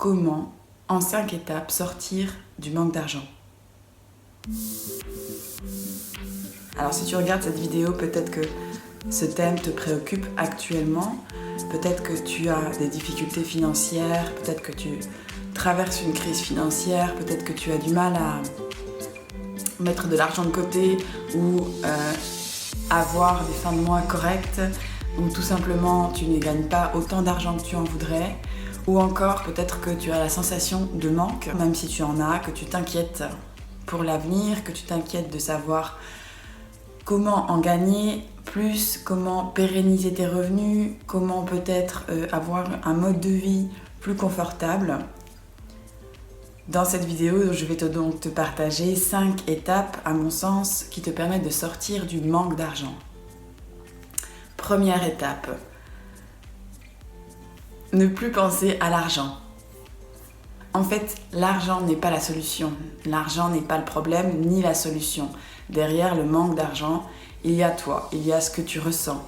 comment, en 5 étapes, sortir du manque d'argent. Alors si tu regardes cette vidéo, peut-être que ce thème te préoccupe actuellement, peut-être que tu as des difficultés financières, peut-être que tu traverses une crise financière, peut-être que tu as du mal à mettre de l'argent de côté ou avoir des fins de mois correctes, ou tout simplement tu ne gagnes pas autant d'argent que tu en voudrais, ou encore peut-être que tu as la sensation de manque, même si tu en as, que tu t'inquiètes pour l'avenir, que tu t'inquiètes de savoir comment en gagner plus, comment pérenniser tes revenus, comment peut-être avoir un mode de vie plus confortable. Dans cette vidéo, je vais donc te partager 5 étapes, à mon sens, qui te permettent de sortir du manque d'argent. Première étape, ne plus penser à l'argent. En fait, l'argent n'est pas la solution. L'argent n'est pas le problème ni la solution. Derrière le manque d'argent, il y a toi, il y a ce que tu ressens.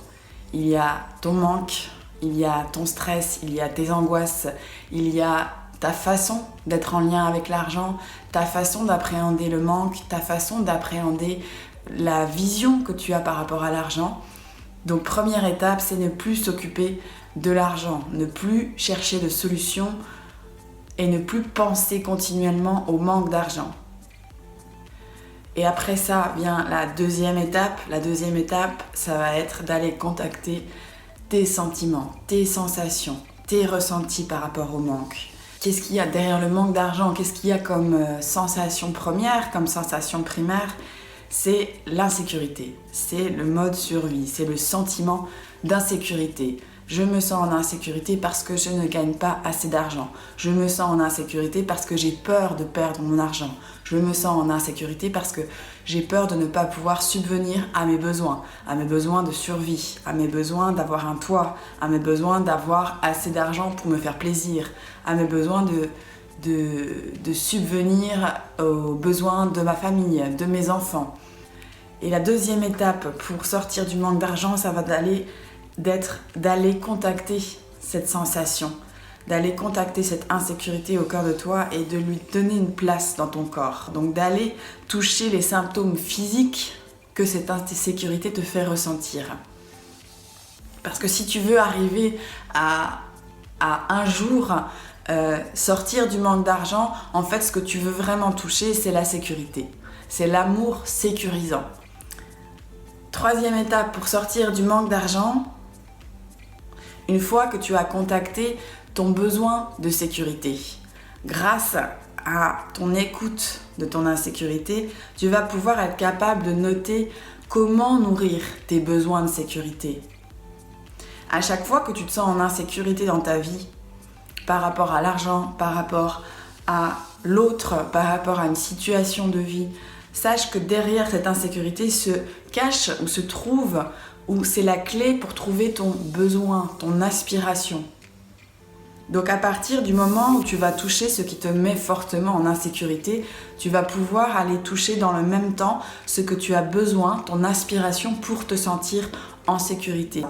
Il y a ton manque, il y a ton stress, il y a tes angoisses, il y a ta façon d'être en lien avec l'argent, ta façon d'appréhender le manque, ta façon d'appréhender la vision que tu as par rapport à l'argent. Donc première étape, c'est ne plus s'occuper de l'argent, ne plus chercher de solutions et ne plus penser continuellement au manque d'argent. Et après ça vient la deuxième étape. La deuxième étape, ça va être d'aller contacter tes sentiments, tes sensations, tes ressentis par rapport au manque. Qu'est-ce qu'il y a derrière le manque d'argent? Qu'est-ce qu'il y a comme sensation première, comme sensation primaire? C'est l'insécurité, c'est le mode survie, c'est le sentiment d'insécurité. Je me sens en insécurité parce que je ne gagne pas assez d'argent. Je me sens en insécurité parce que j'ai peur de perdre mon argent. Je me sens en insécurité parce que j'ai peur de ne pas pouvoir subvenir à mes besoins de survie, à mes besoins d'avoir un toit, à mes besoins d'avoir assez d'argent pour me faire plaisir, à mes besoins de subvenir aux besoins de ma famille, de mes enfants. Et la deuxième étape pour sortir du manque d'argent, ça va d'aller contacter cette sensation, d'aller contacter cette insécurité au cœur de toi et de lui donner une place dans ton corps. Donc d'aller toucher les symptômes physiques que cette insécurité te fait ressentir. Parce que si tu veux arriver à un jour sortir du manque d'argent, en fait ce que tu veux vraiment toucher, c'est la sécurité. C'est l'amour sécurisant. Troisième étape pour sortir du manque d'argent, une fois que tu as contacté ton besoin de sécurité, grâce à ton écoute de ton insécurité, tu vas pouvoir être capable de noter comment nourrir tes besoins de sécurité. À chaque fois que tu te sens en insécurité dans ta vie, par rapport à l'argent, par rapport à l'autre, par rapport à une situation de vie, sache que derrière cette insécurité se cache ou se trouve, ou c'est la clé pour trouver ton besoin, ton aspiration. Donc à partir du moment où tu vas toucher ce qui te met fortement en insécurité, tu vas pouvoir aller toucher dans le même temps ce que tu as besoin, ton aspiration pour te sentir en sécurité.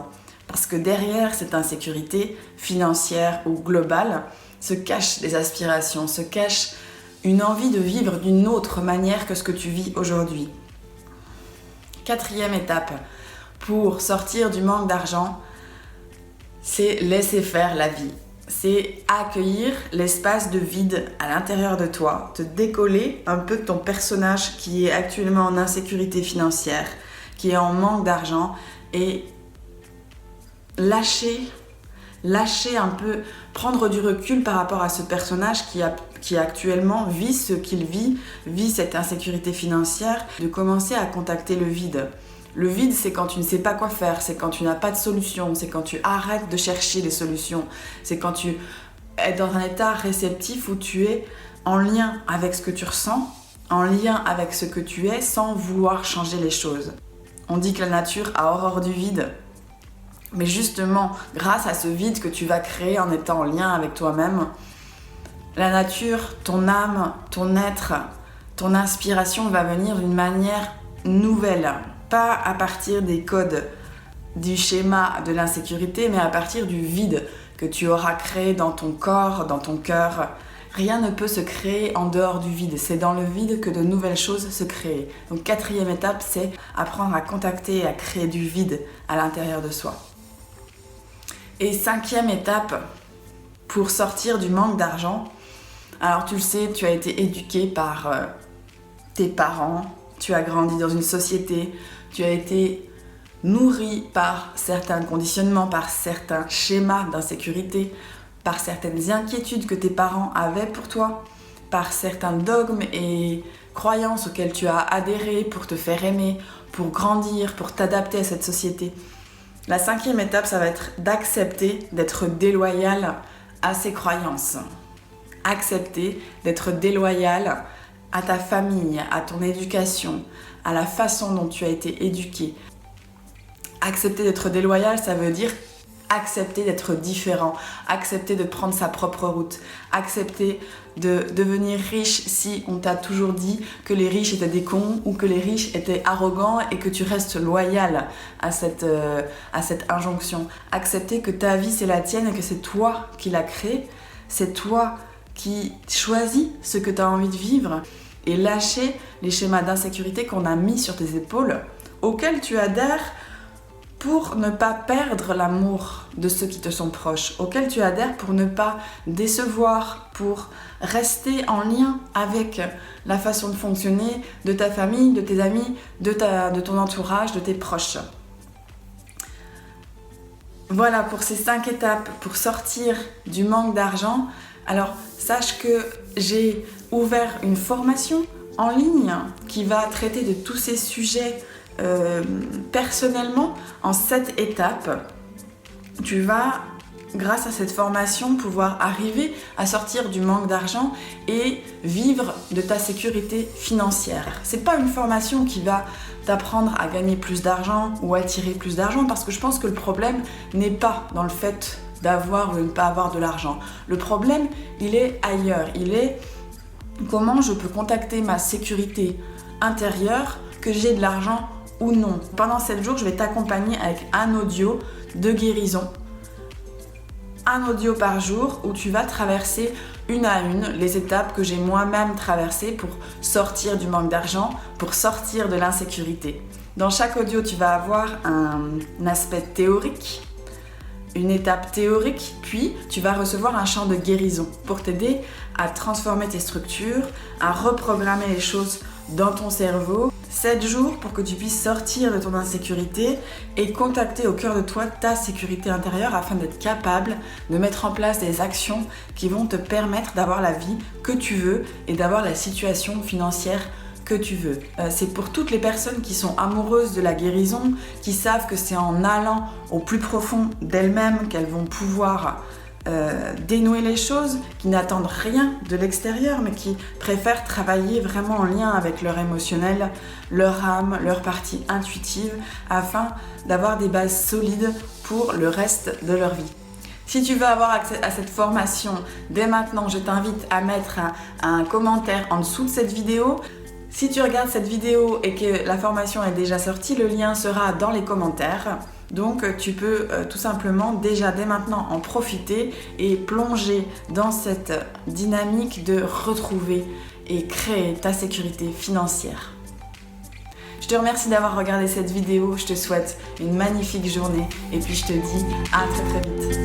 Parce que derrière cette insécurité financière ou globale se cachent des aspirations, se cache une envie de vivre d'une autre manière que ce que tu vis aujourd'hui. Quatrième étape pour sortir du manque d'argent, c'est laisser faire la vie. C'est accueillir l'espace de vide à l'intérieur de toi, te décoller un peu de ton personnage qui est actuellement en insécurité financière, qui est en manque d'argent et lâcher un peu, prendre du recul par rapport à ce personnage qui actuellement vit ce qu'il vit cette insécurité financière, de commencer à contacter le vide. Le vide, c'est quand tu ne sais pas quoi faire, c'est quand tu n'as pas de solution, c'est quand tu arrêtes de chercher les solutions, c'est quand tu es dans un état réceptif où tu es en lien avec ce que tu ressens, en lien avec ce que tu es sans vouloir changer les choses. On dit que la nature a horreur du vide. Mais justement, grâce à ce vide que tu vas créer en étant en lien avec toi-même, la nature, ton âme, ton être, ton inspiration va venir d'une manière nouvelle. Pas à partir des codes du schéma de l'insécurité, mais à partir du vide que tu auras créé dans ton corps, dans ton cœur. Rien ne peut se créer en dehors du vide. C'est dans le vide que de nouvelles choses se créent. Donc 4e étape, c'est apprendre à contacter et à créer du vide à l'intérieur de soi. Et 5e étape, pour sortir du manque d'argent. Alors tu le sais, tu as été éduqué par tes parents, tu as grandi dans une société, tu as été nourri par certains conditionnements, par certains schémas d'insécurité, par certaines inquiétudes que tes parents avaient pour toi, par certains dogmes et croyances auxquelles tu as adhéré pour te faire aimer, pour grandir, pour t'adapter à cette société. La 5e étape, ça va être d'accepter d'être déloyal à ces croyances. Accepter d'être déloyal à ta famille, à ton éducation, à la façon dont tu as été éduqué. Accepter d'être déloyal, ça veut dire accepter d'être différent, accepter de prendre sa propre route, accepter de devenir riche si on t'a toujours dit que les riches étaient des cons ou que les riches étaient arrogants et que tu restes loyal à cette injonction. Accepter que ta vie c'est la tienne et que c'est toi qui l'as créée, c'est toi qui choisis ce que tu as envie de vivre et lâcher les schémas d'insécurité qu'on a mis sur tes épaules, auxquels tu adhères pour ne pas perdre l'amour de ceux qui te sont proches, auxquels tu adhères pour ne pas décevoir, pour rester en lien avec la façon de fonctionner de ta famille, de tes amis, de ton entourage, de tes proches. Voilà pour ces 5 étapes pour sortir du manque d'argent. Alors, sache que j'ai ouvert une formation en ligne qui va traiter de tous ces sujets personnellement en 7 étapes. Tu vas, grâce à cette formation, pouvoir arriver à sortir du manque d'argent et vivre de ta sécurité financière. C'est pas une formation qui va t'apprendre à gagner plus d'argent ou attirer plus d'argent, parce que je pense que le problème n'est pas dans le fait d'avoir ou de ne pas avoir de l'argent. Le problème, il est ailleurs. Il est comment je peux contacter ma sécurité intérieure, que j'ai de l'argent ou non. Pendant 7 jours, je vais t'accompagner avec un audio de guérison. Un audio par jour où tu vas traverser une à une les étapes que j'ai moi-même traversées pour sortir du manque d'argent, pour sortir de l'insécurité. Dans chaque audio, tu vas avoir un aspect théorique, une étape théorique, puis tu vas recevoir un champ de guérison pour t'aider à transformer tes structures, à reprogrammer les choses dans ton cerveau. 7 jours pour que tu puisses sortir de ton insécurité et contacter au cœur de toi ta sécurité intérieure afin d'être capable de mettre en place des actions qui vont te permettre d'avoir la vie que tu veux et d'avoir la situation financière que tu veux. C'est pour toutes les personnes qui sont amoureuses de la guérison, qui savent que c'est en allant au plus profond d'elles-mêmes qu'elles vont pouvoir dénouer les choses, qui n'attendent rien de l'extérieur, mais qui préfèrent travailler vraiment en lien avec leur émotionnel, leur âme, leur partie intuitive, afin d'avoir des bases solides pour le reste de leur vie. Si tu veux avoir accès à cette formation, dès maintenant, je t'invite à mettre un commentaire en dessous de cette vidéo. Si tu regardes cette vidéo et que la formation est déjà sortie, le lien sera dans les commentaires. Donc tu peux tout simplement déjà dès maintenant en profiter et plonger dans cette dynamique de retrouver et créer ta sécurité financière. Je te remercie d'avoir regardé cette vidéo, je te souhaite une magnifique journée et puis je te dis à très très vite.